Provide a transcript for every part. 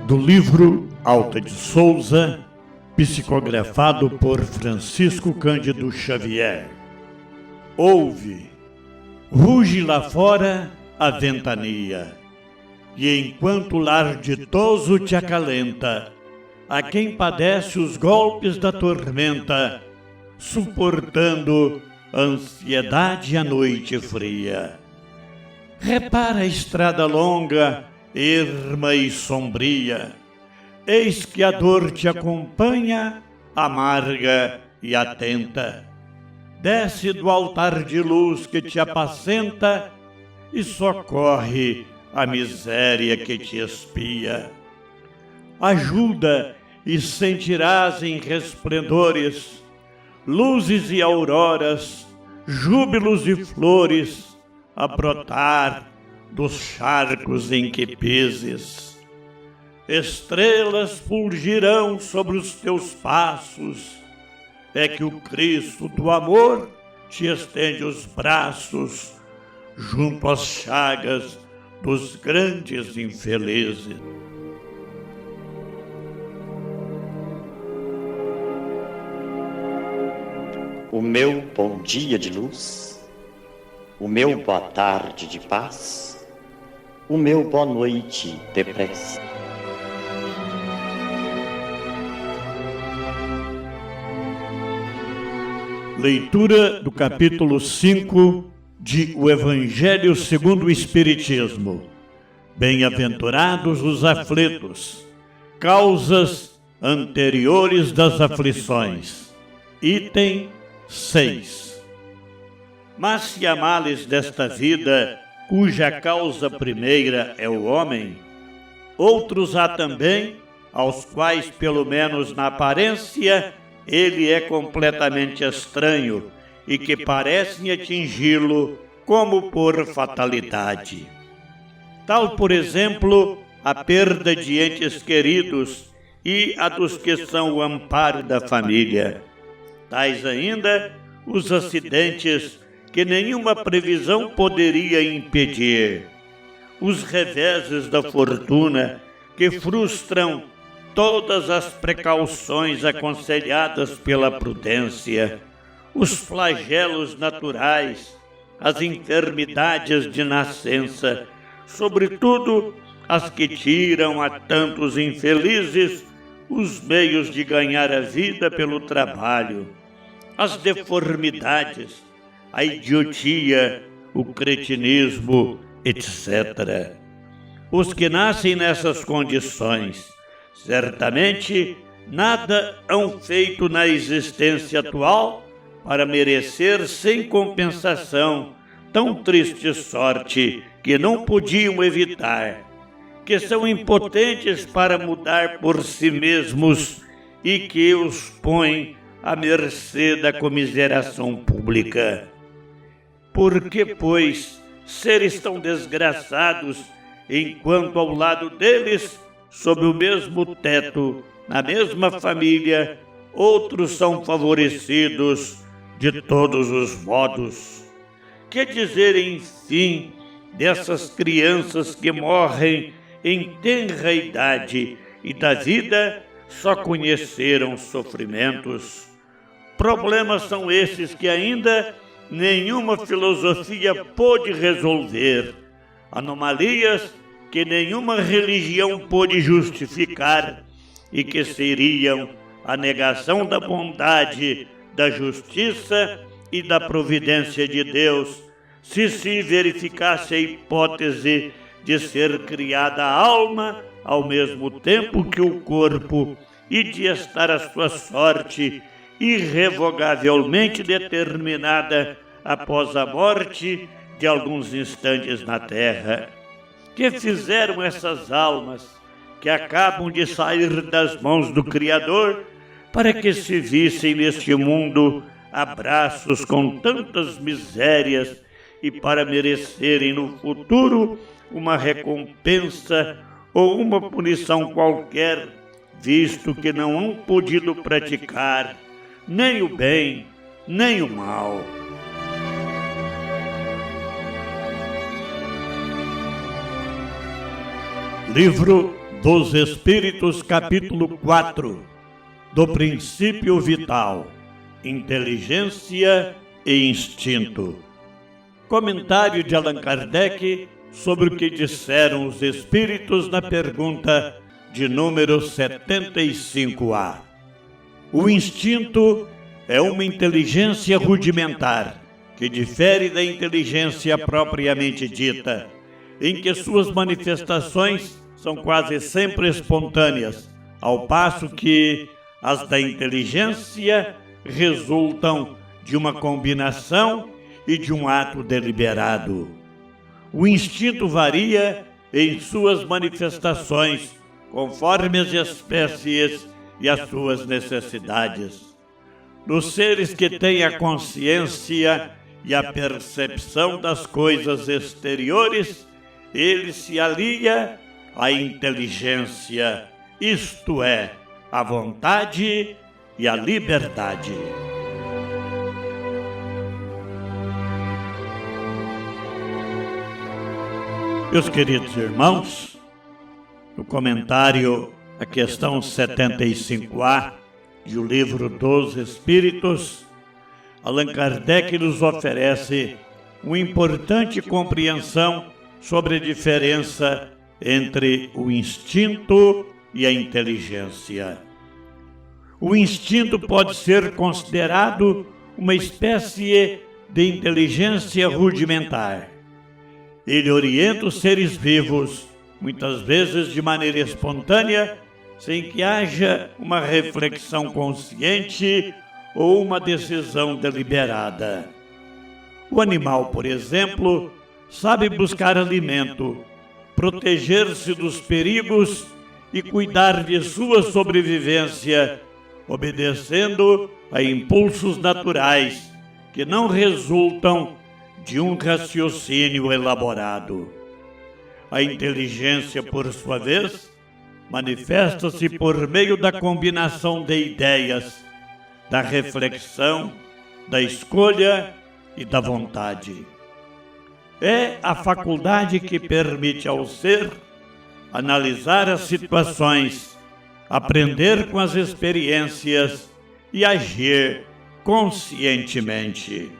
do livro Alta de Souza, psicografado por Francisco Cândido Xavier. Ouve, ruge lá fora a ventania, e enquanto o lar ditoso te acalenta, a quem padece os golpes da tormenta, suportando a ansiedade e a noite fria. Repara a estrada longa, erma e sombria. Eis que a dor te acompanha, amarga e atenta. Desce do altar de luz que te apacenta e socorre a miséria que te espia. Ajuda e sentirás em resplendores, luzes e auroras, júbilos e flores, a brotar dos charcos em que pises. Estrelas fulgirão sobre os teus passos, é que o Cristo do amor te estende os braços junto às chagas dos grandes infelizes. O meu bom dia de luz, o meu boa tarde de paz, o meu boa noite de prece. Leitura do capítulo 5 de O Evangelho segundo o Espiritismo. Bem-aventurados os aflitos, causas anteriores das aflições. Item 6. Mas se há males desta vida, cuja causa primeira é o homem, outros há também, aos quais, pelo menos na aparência, ele é completamente estranho e que parecem atingi-lo como por fatalidade. Tal, por exemplo, a perda de entes queridos e a dos que são o amparo da família. Tais ainda os acidentes que nenhuma previsão poderia impedir, os reveses da fortuna que frustram todas as precauções aconselhadas pela prudência, os flagelos naturais, as enfermidades de nascença, sobretudo as que tiram a tantos infelizes os meios de ganhar a vida pelo trabalho, as deformidades, a idiotia, o cretinismo, etc. Os que nascem nessas condições, certamente nada hão feito na existência atual para merecer sem compensação tão triste sorte que não podiam evitar, que são impotentes para mudar por si mesmos e que os põem à mercê da comiseração pública. Por que, pois, seres tão desgraçados, enquanto ao lado deles, sob o mesmo teto, na mesma família, outros são favorecidos de todos os modos? Que dizer, enfim, dessas crianças que morrem em tenra idade e da vida só conheceram sofrimentos? Problemas são esses que ainda nenhuma filosofia pôde resolver, anomalias que nenhuma religião pôde justificar e que seriam a negação da bondade, da justiça e da providência de Deus, se verificasse a hipótese de ser criada a alma ao mesmo tempo que o corpo e de estar a sua sorte irrevogavelmente determinada após a morte de alguns instantes na terra. Que fizeram essas almas que acabam de sair das mãos do Criador para que se vissem neste mundo abraços com tantas misérias e para merecerem no futuro uma recompensa ou uma punição qualquer, visto que não hão podido praticar nem o bem, nem o mal. Livro dos Espíritos, capítulo 4, do princípio vital, inteligência e instinto. Comentário de Allan Kardec sobre o que disseram os Espíritos na pergunta de número 75A. O instinto é uma inteligência rudimentar, que difere da inteligência propriamente dita, em que suas manifestações são quase sempre espontâneas, ao passo que as da inteligência resultam de uma combinação e de um ato deliberado. O instinto varia em suas manifestações, conforme as espécies e as suas necessidades. Nos seres que têm a consciência e a percepção das coisas exteriores, ele se alia à inteligência, isto é, à vontade e à liberdade. Meus queridos irmãos, no comentário à questão 75A do Livro dos Espíritos, Allan Kardec nos oferece uma importante compreensão sobre a diferença entre o instinto e a inteligência. O instinto pode ser considerado uma espécie de inteligência rudimentar. Ele orienta os seres vivos, muitas vezes de maneira espontânea, sem que haja uma reflexão consciente ou uma decisão deliberada. O animal, por exemplo, sabe buscar alimento, proteger-se dos perigos e cuidar de sua sobrevivência, obedecendo a impulsos naturais que não resultam de um raciocínio elaborado. A inteligência, por sua vez, manifesta-se por meio da combinação de ideias, da reflexão, da escolha e da vontade. É a faculdade que permite ao ser analisar as situações, aprender com as experiências e agir conscientemente.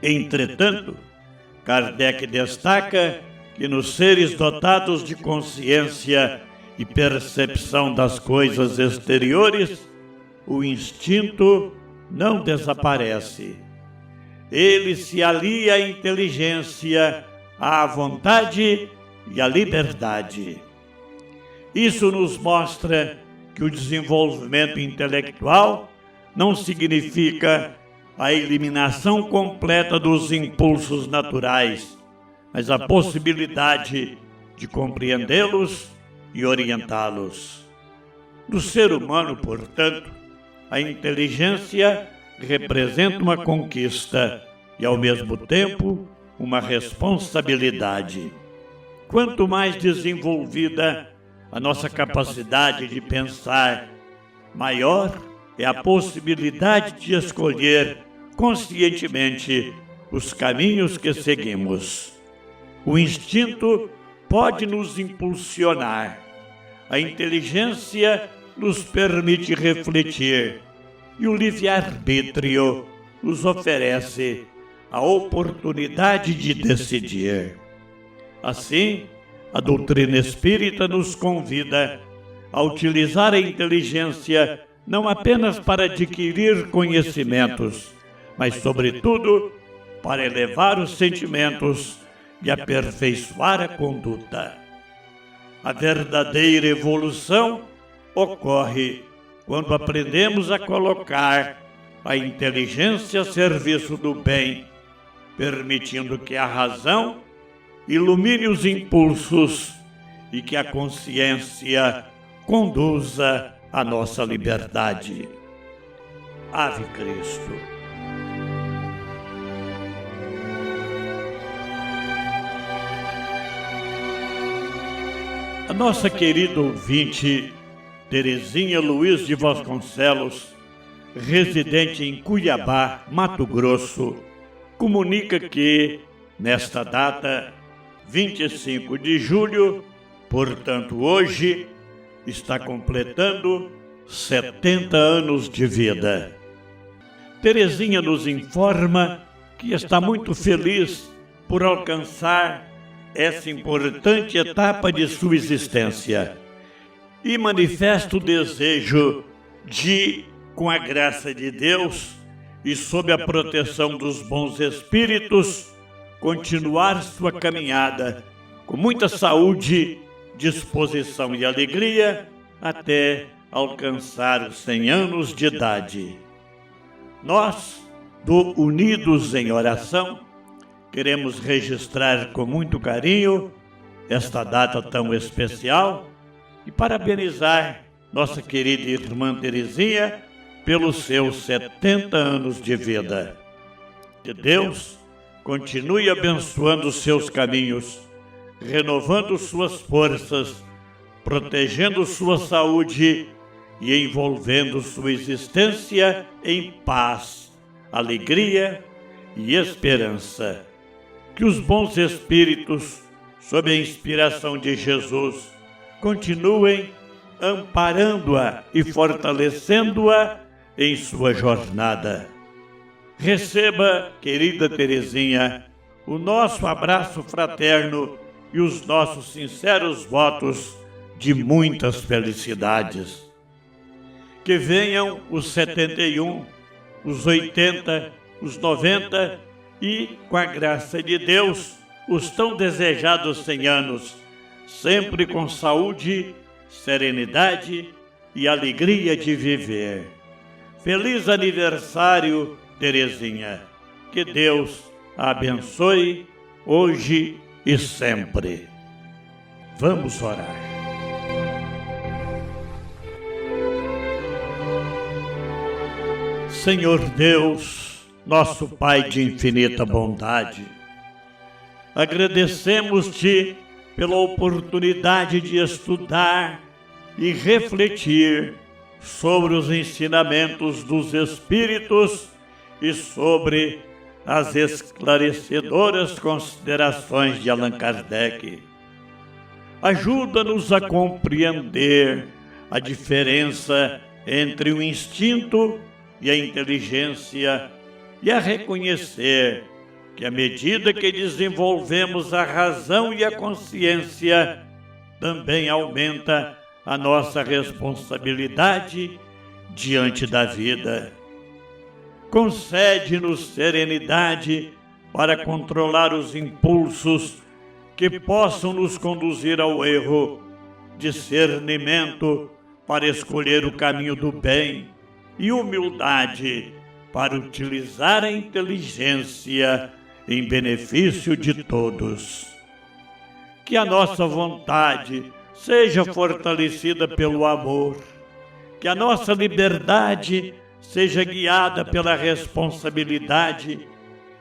Entretanto, Kardec destaca que nos seres dotados de consciência e percepção das coisas exteriores, o instinto não desaparece. Ele se alia à inteligência, à vontade e à liberdade. Isso nos mostra que o desenvolvimento intelectual não significa a eliminação completa dos impulsos naturais, mas a possibilidade de compreendê-los e orientá-los. No ser humano, portanto, a inteligência representa uma conquista e, ao mesmo tempo, uma responsabilidade. Quanto mais desenvolvida a nossa capacidade de pensar, maior é a possibilidade de escolher conscientemente os caminhos que seguimos. O instinto pode nos impulsionar. A inteligência nos permite refletir e o livre-arbítrio nos oferece a oportunidade de decidir. Assim, a doutrina espírita nos convida a utilizar a inteligência não apenas para adquirir conhecimentos, mas, sobretudo, para elevar os sentimentos e aperfeiçoar a conduta. A verdadeira evolução ocorre quando aprendemos a colocar a inteligência a serviço do bem, permitindo que a razão ilumine os impulsos e que a consciência conduza a nossa liberdade. Ave Cristo. A nossa querida ouvinte, Terezinha Luiz de Vasconcelos, residente em Cuiabá, Mato Grosso, comunica que, nesta data, 25 de julho, Portanto, hoje está completando 70 anos de vida. Teresinha nos informa que está muito feliz por alcançar essa importante etapa de sua existência e manifesta o desejo de, com a graça de Deus e sob a proteção dos bons espíritos, continuar sua caminhada com muita saúde, disposição e alegria até alcançar os 100 anos de idade. Nós, do Unidos em Oração, queremos registrar com muito carinho esta data tão especial e parabenizar nossa querida irmã Teresinha pelos seus 70 anos de vida. Que Deus continue abençoando os seus caminhos, renovando suas forças, protegendo sua saúde e envolvendo sua existência em paz, alegria e esperança. Que os bons espíritos, sob a inspiração de Jesus, continuem amparando-a e fortalecendo-a em sua jornada. Receba, querida Teresinha, o nosso abraço fraterno e os nossos sinceros votos de muitas felicidades. Que venham os 71, os 80, os 90 e, com a graça de Deus, os tão desejados 100 anos, sempre com saúde, serenidade e alegria de viver. Feliz aniversário, Teresinha. Que Deus a abençoe hoje e sempre. Vamos orar. Senhor Deus, nosso Pai de infinita bondade, agradecemos-te pela oportunidade de estudar e refletir sobre os ensinamentos dos Espíritos e sobre as esclarecedoras considerações de Allan Kardec. Ajuda-nos a compreender a diferença entre o instinto e a inteligência e a reconhecer que, à medida que desenvolvemos a razão e a consciência, também aumenta a nossa responsabilidade diante da vida. Concede-nos serenidade para controlar os impulsos que possam nos conduzir ao erro, discernimento para escolher o caminho do bem e humildade para utilizar a inteligência em benefício de todos. Que a nossa vontade seja fortalecida pelo amor, que a nossa liberdade seja guiada pela responsabilidade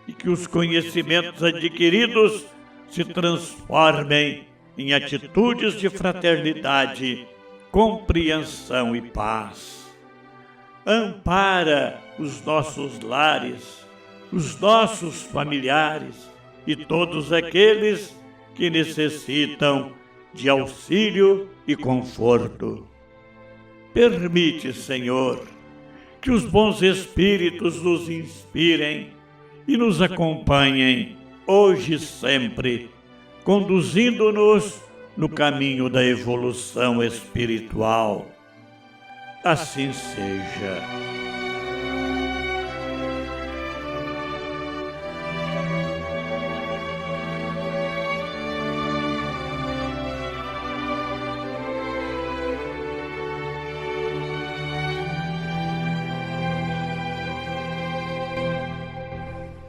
e que os conhecimentos adquiridos se transformem em atitudes de fraternidade, compreensão e paz. Ampara os nossos lares, os nossos familiares e todos aqueles que necessitam de auxílio e conforto. Permite, Senhor, que os bons espíritos nos inspirem e nos acompanhem hoje e sempre, conduzindo-nos no caminho da evolução espiritual. Assim seja.